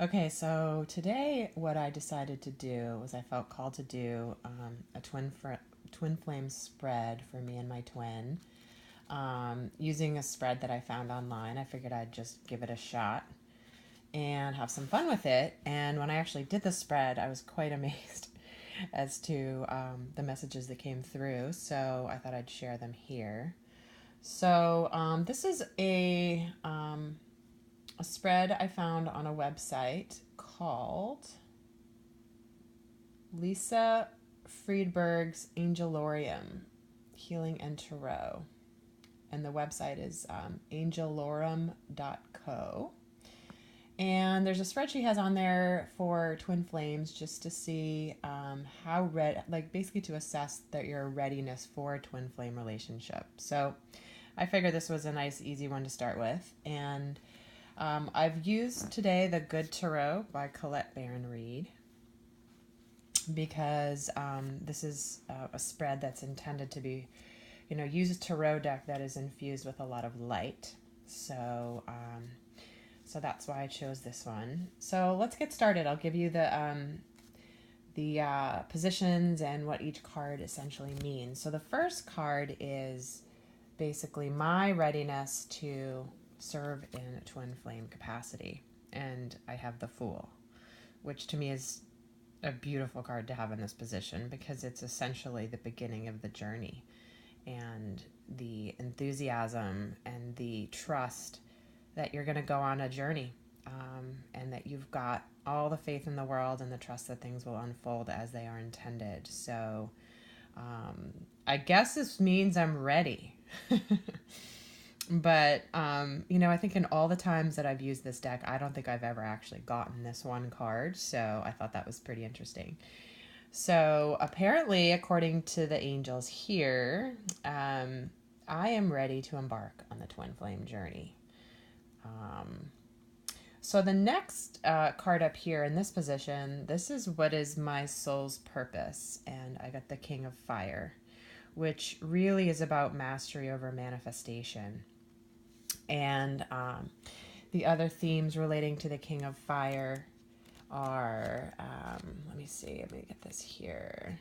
Okay, so today what I decided to do was I felt called to do a twin flame spread for me and my twin, using a spread that I found online. I figured I'd just give it a shot and have some fun with it. And when I actually did the spread, I was quite amazed as to the messages that came through. So I thought I'd share them here. So this is a spread I found on a website called Lisa Friedberg's Angelorium Healing and Tarot. And the website is angelorum.co. And there's a spread she has on there for twin flames just to see like basically to assess that your readiness for a twin flame relationship. So I figured this was a nice, easy one to start with. And I've used today the Good Tarot by Colette Baron Reed because this is a spread that's intended to be, use a tarot deck that is infused with a lot of light. So that's why I chose this one. So let's get started. I'll give you the positions and what each card essentially means. So the first card is basically my readiness to serve in a twin flame capacity. And I have the Fool, which to me is a beautiful card to have in this position because it's essentially the beginning of the journey and the enthusiasm and the trust that you're going to go on a journey, and that you've got all the faith in the world and the trust that things will unfold as they are intended. So I guess this means I'm ready. But, I think in all the times that I've used this deck, I don't think I've ever actually gotten this one card. So I thought that was pretty interesting. So apparently, according to the angels here, I am ready to embark on the twin flame journey. So the next card up here in this position, this is what is my soul's purpose. And I got the King of Fire, which really is about mastery over manifestation. And the other themes relating to the King of Fire are, let me see, let me get this here.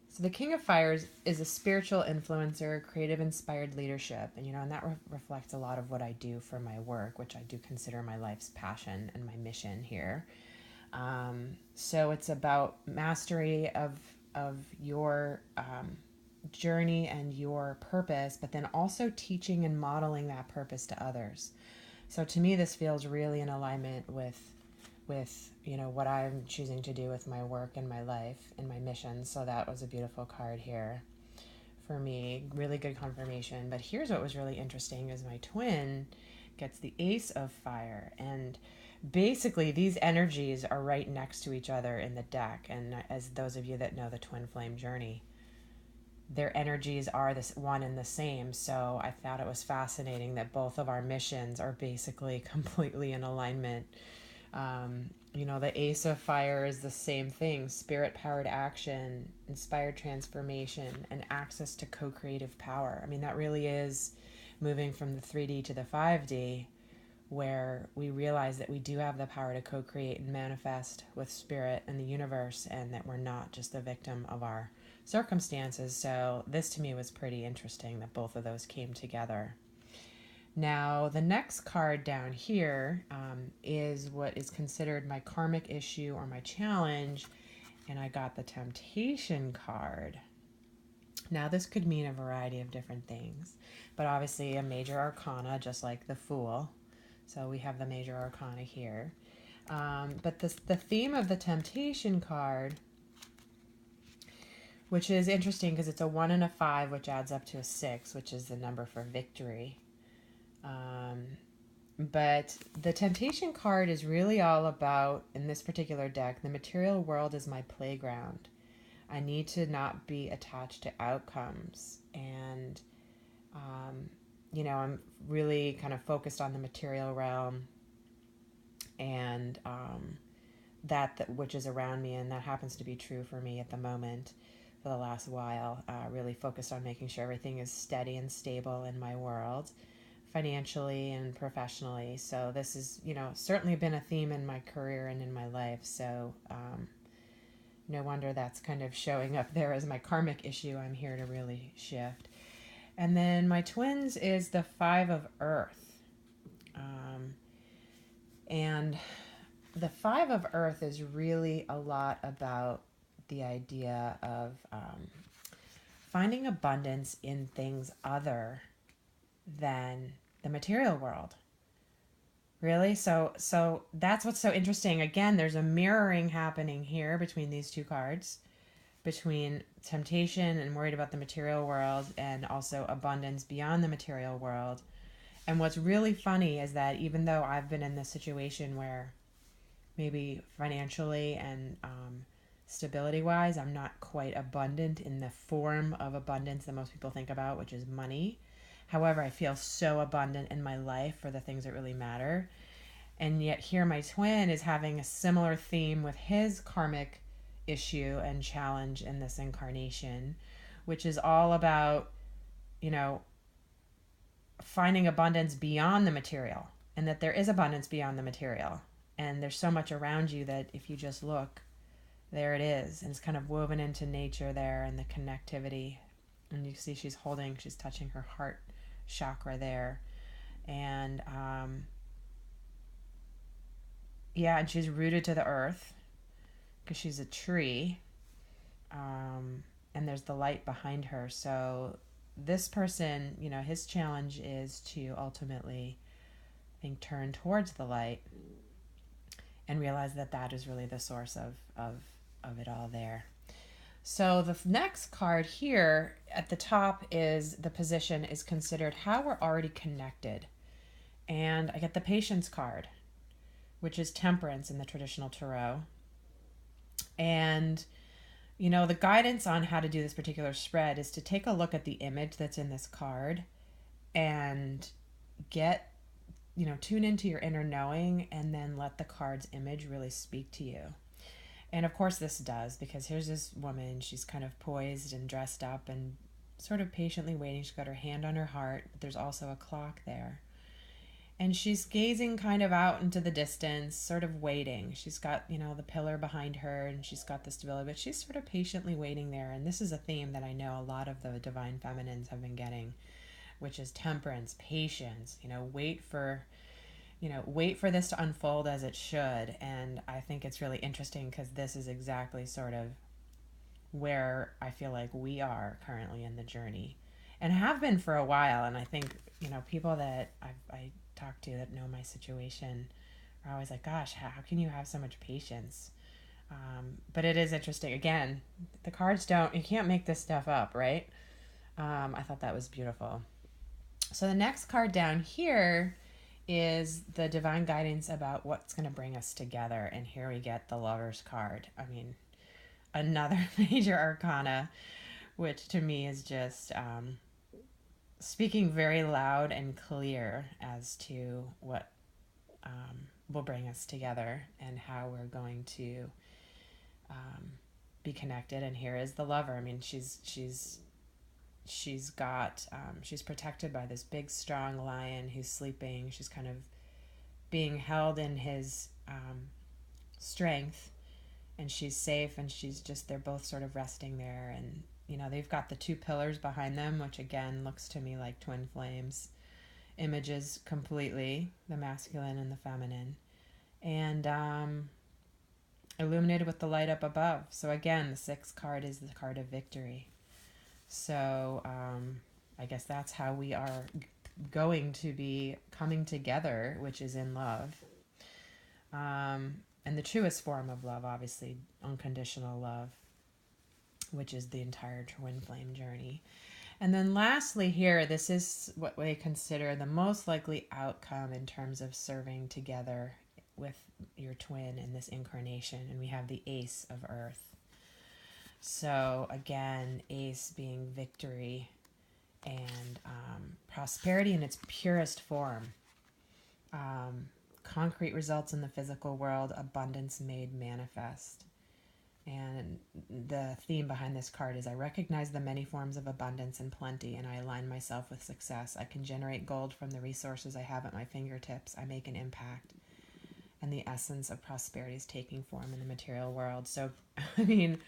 So the King of Fire is a spiritual influencer, creative, inspired leadership, and that reflects a lot of what I do for my work, which I do consider my life's passion and my mission here. So it's about mastery of your journey and your purpose, but then also teaching and modeling that purpose to others. So to me, this feels really in alignment with what I'm choosing to do with my work and my life and my mission. So that was a beautiful card here for me. Really good confirmation. But here's what was really interesting is my twin gets the Ace of Fire. And basically these energies are right next to each other in the deck. And as those of you that know the twin flame journey, their energies are this one and the same. So I thought it was fascinating that both of our missions are basically completely in alignment. The Ace of Fire is the same thing: spirit powered action, inspired transformation, and access to co creative power. I mean, that really is moving from the 3D to the 5D, where we realize that we do have the power to co create and manifest with spirit and the universe, and that we're not just the victim of our circumstances. So, this to me was pretty interesting that both of those came together. Now, the next card down here is what is considered my karmic issue or my challenge, and I got the Temptation card. Now, this could mean a variety of different things, but obviously a major arcana, just like the Fool. So we have the major arcana here. But the theme of the Temptation card, which is interesting because it's a 1 and a 5, which adds up to a 6, which is the number for victory. But the Temptation card is really all about, in this particular deck, the material world is my playground. I need to not be attached to outcomes. And, I'm really kind of focused on the material realm and that which is around me. And that happens to be true for me at the moment for the last while. Really focused on making sure everything is steady and stable in my world. financially and professionally. So this is, certainly been a theme in my career and in my life. So no wonder that's kind of showing up there as my karmic issue I'm here to really shift. And then my twins is the Five of Earth. And the Five of Earth is really a lot about the idea of finding abundance in things other than the material world. Really? So that's what's so interesting. Again, there's a mirroring happening here between these two cards, between temptation and worried about the material world, and also abundance beyond the material world. And what's really funny is that even though I've been in this situation where maybe financially and stability wise, I'm not quite abundant in the form of abundance that most people think about, which is money. However, I feel so abundant in my life for the things that really matter. And yet, here my twin is having a similar theme with his karmic issue and challenge in this incarnation, which is all about, you know, finding abundance beyond the material, and that there is abundance beyond the material. And there's so much around you that if you just look, there it is. And it's kind of woven into nature there and the connectivity. And you see she's touching her heart chakra there. And and she's rooted to the earth because she's a tree. And there's the light behind her. So this person, his challenge is to ultimately, I think, turn towards the light and realize that that is really the source of it all there. So the next card here at the top is the position is considered how we're already connected. And I get the Patience card, which is Temperance in the traditional tarot. And the guidance on how to do this particular spread is to take a look at the image that's in this card and tune into your inner knowing, and then let the card's image really speak to you. And of course this does, because here's this woman, she's kind of poised and dressed up and sort of patiently waiting. She's got her hand on her heart, but there's also a clock there. And she's gazing kind of out into the distance, sort of waiting. She's got, the pillar behind her, and she's got the stability, but she's sort of patiently waiting there. And this is a theme that I know a lot of the divine feminines have been getting, which is temperance, patience, wait for this to unfold as it should. And I think it's really interesting because this is exactly sort of where I feel like we are currently in the journey, and have been for a while. And I think, people that I talk to that know my situation are always like, gosh, how can you have so much patience? But it is interesting. Again, the cards you can't make this stuff up, right? I thought that was beautiful. So the next card down here is the divine guidance about what's going to bring us together. And here we get the Lover's card. I mean, another major arcana, which to me is just speaking very loud and clear as to what will bring us together and how we're going to be connected. And here is the Lover. I mean, she's protected by this big strong lion who's sleeping. She's kind of being held in his strength, and she's safe, and they're both sort of resting there. And they've got the two pillars behind them, which again looks to me like twin flames images completely, the masculine and the feminine, and illuminated with the light up above. So again, the sixth card is the card of victory. So I guess that's how we are going to be coming together, which is in love. And the truest form of love, obviously, unconditional love, which is the entire twin flame journey. And then lastly here, this is what we consider the most likely outcome in terms of serving together with your twin in this incarnation. And we have the Ace of Earth. So again, Ace being victory and prosperity in its purest form. Concrete results in the physical world, abundance made manifest. And the theme behind this card is I recognize the many forms of abundance and plenty, and I align myself with success. I can generate gold from the resources I have at my fingertips. I make an impact, and the essence of prosperity is taking form in the material world. So, I mean,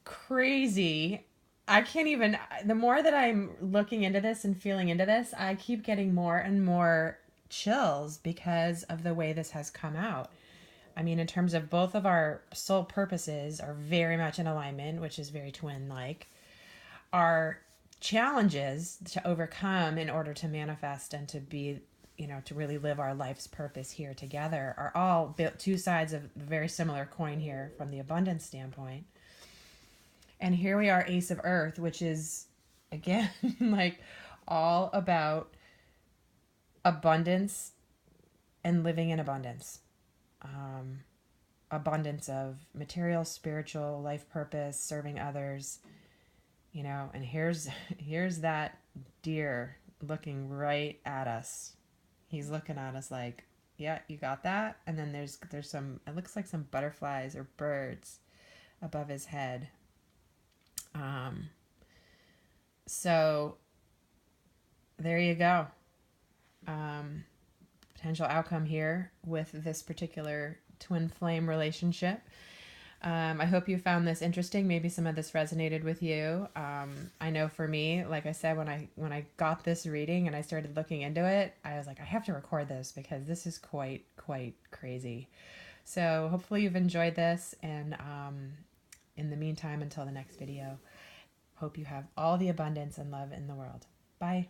crazy. I can't even, the more that I'm looking into this and feeling into this, I keep getting more and more chills because of the way this has come out. I mean, in terms of both of our soul purposes are very much in alignment, which is very twin like. Our challenges to overcome in order to manifest and to be, to really live our life's purpose here together are all two sides of a very similar coin here from the abundance standpoint. And here we are, Ace of Earth, which is, again, like all about abundance and living in abundance. Abundance of material, spiritual, life purpose, serving others, and here's that deer looking right at us. He's looking at us like, yeah, you got that. And then there's some, it looks like some butterflies or birds above his head. So there you go. Potential outcome here with this particular twin flame relationship. I hope you found this interesting. Maybe some of this resonated with you. I know for me, like I said, when I got this reading and I started looking into it, I was like, I have to record this because this is quite crazy. So hopefully you've enjoyed this, and in the meantime, until the next video, hope you have all the abundance and love in the world. Bye.